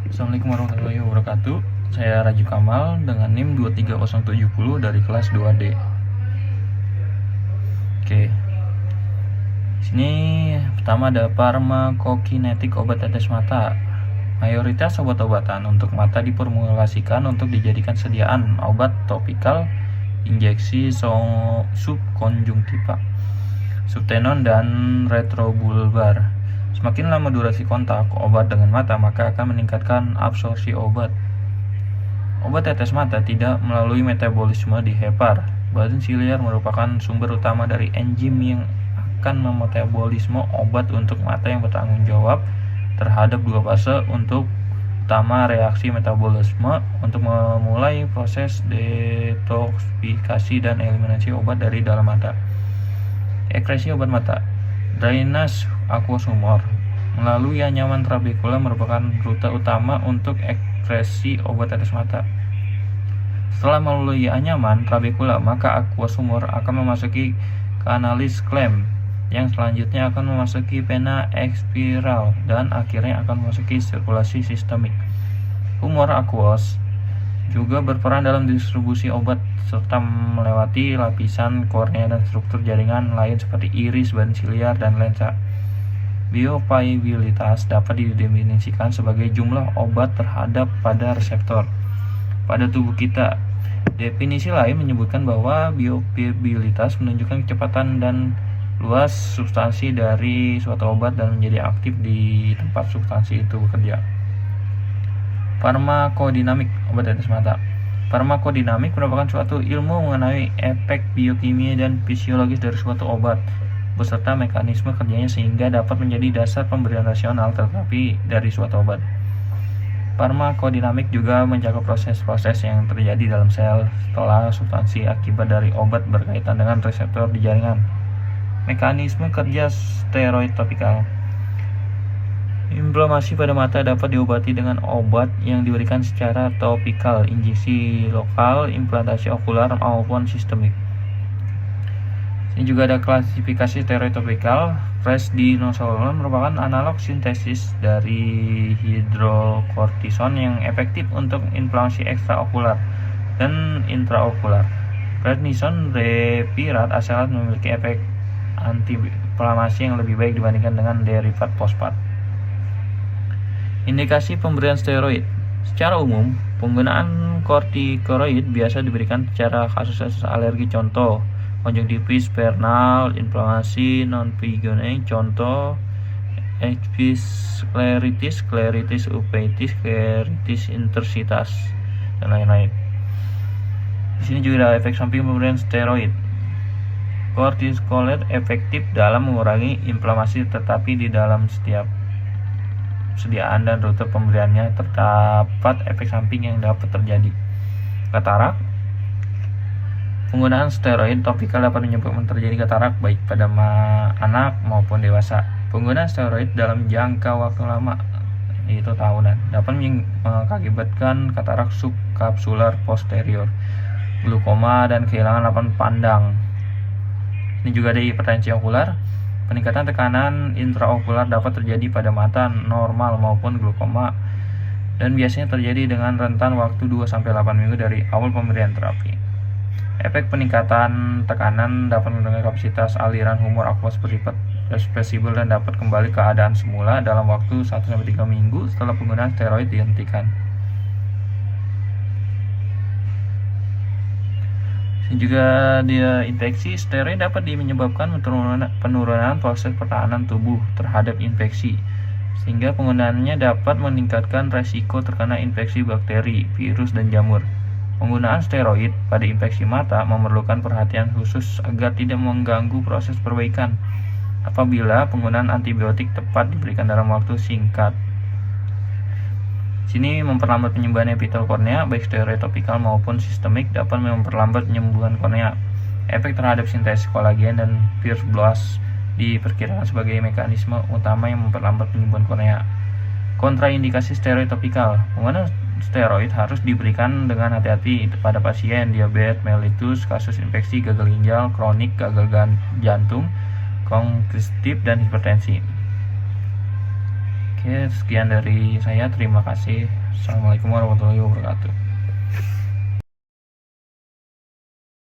Assalamualaikum warahmatullahi wabarakatuh. Saya Raju Kamal dengan NIM 23070 dari kelas 2D. Oke. Sini pertama ada farmakokinetik obat tetes mata. Mayoritas obat-obatan untuk mata diformulasikan untuk dijadikan sediaan obat topikal, injeksi subkonjungtiva, subtenon dan retrobulbar. Semakin lama durasi kontak obat dengan mata, maka akan meningkatkan absorpsi obat. Obat tetes mata tidak melalui metabolisme di hepar. Badan siliar merupakan sumber utama dari enzim yang akan memetabolisme obat untuk mata yang bertanggung jawab terhadap dua fase untuk utama reaksi metabolisme untuk memulai proses detoksifikasi dan eliminasi obat dari dalam mata. Ekresi obat mata. Drainase aqueous humor melalui anyaman trabekula merupakan rute utama untuk ekresi obat tetes mata. Setelah melalui anyaman trabekula, maka aqueous humor akan memasuki kanalis clamp yang selanjutnya akan memasuki vena ekspiral dan akhirnya akan memasuki sirkulasi sistemik. Humor aqueous juga berperan dalam distribusi obat serta melewati lapisan kornea dan struktur jaringan lain seperti iris, badan siliar, dan lensa. Bioavailabilitas dapat didefinisikan sebagai jumlah obat terhadap pada reseptor pada tubuh kita. Definisi lain menyebutkan bahwa bioavailabilitas menunjukkan kecepatan dan luas substansi dari suatu obat dan menjadi aktif di tempat substansi itu bekerja. Farmakodinamik obat tetes mata. Farmakodinamik merupakan suatu ilmu mengenai efek biokimia dan fisiologis dari suatu obat beserta mekanisme kerjanya sehingga dapat menjadi dasar pemberian rasional terapi dari suatu obat. Farmakodinamik juga mencakup proses-proses yang terjadi dalam sel setelah substansi akibat dari obat berkaitan dengan reseptor di jaringan. Mekanisme kerja steroid topikal. Inflamasi pada mata dapat diobati dengan obat yang diberikan secara topikal, injeksi lokal, implantasi okular, maupun sistemik. Ini juga ada klasifikasi steroid topikal. Prednisolone merupakan analog sintesis dari hidrokortison yang efektif untuk inflamasi ekstraokular dan intraokular. Prednisone respirat aselat memiliki efek antiinflamasi yang lebih baik dibandingkan dengan derivat fosfat. Indikasi pemberian steroid. Secara umum, penggunaan kortikosteroid biasa diberikan secara kasus-kasus alergi, contoh konjungtivitis, vernal, inflamasi non-pyogenic, contoh eczema, skleritis uveitis, skleritis interstitis, dan lain-lain. Di sini juga ada efek samping pemberian steroid. Kortikosteroid efektif dalam mengurangi inflamasi, tetapi di dalam setiap sediaan dan rute pemberiannya terdapat efek samping yang dapat terjadi. Katarak. Penggunaan steroid topikal dapat menyebabkan terjadi katarak baik pada anak maupun dewasa. Penggunaan steroid dalam jangka waktu lama, yaitu tahunan, dapat mengakibatkan katarak subkapsular posterior, glaukoma, dan kehilangan lapan pandang. Ini juga ada hipertensi okular. Peningkatan tekanan intraokular dapat terjadi pada mata normal maupun glaukoma dan biasanya terjadi dengan rentan waktu 2-8 minggu dari awal pemberian terapi. Efek peningkatan tekanan dapat menurunkan kapasitas aliran humor aqueous bersifat reversibel dan dapat kembali ke keadaan semula dalam waktu 1-3 minggu setelah penggunaan steroid dihentikan. Juga dia infeksi. Steroid dapat menyebabkan penurunan proses pertahanan tubuh terhadap infeksi, sehingga penggunaannya dapat meningkatkan resiko terkena infeksi bakteri, virus, dan jamur. Penggunaan steroid pada infeksi mata memerlukan perhatian khusus agar tidak mengganggu proses perbaikan apabila penggunaan antibiotik tepat diberikan dalam waktu singkat. Sini memperlambat penyembuhan epitel kornea, baik steroid topikal maupun sistemik dapat memperlambat penyembuhan kornea. Efek terhadap sintesis kolagen dan fibroblast diperkirakan sebagai mekanisme utama yang memperlambat penyembuhan kornea. Kontraindikasi steroid topikal. Penggunaan steroid harus diberikan dengan hati-hati pada pasien diabetes mellitus, kasus infeksi gagal ginjal kronik, gagal jantung, kongestif, dan hipertensi. Oke, sekian dari saya. Terima kasih. Assalamualaikum warahmatullahi wabarakatuh.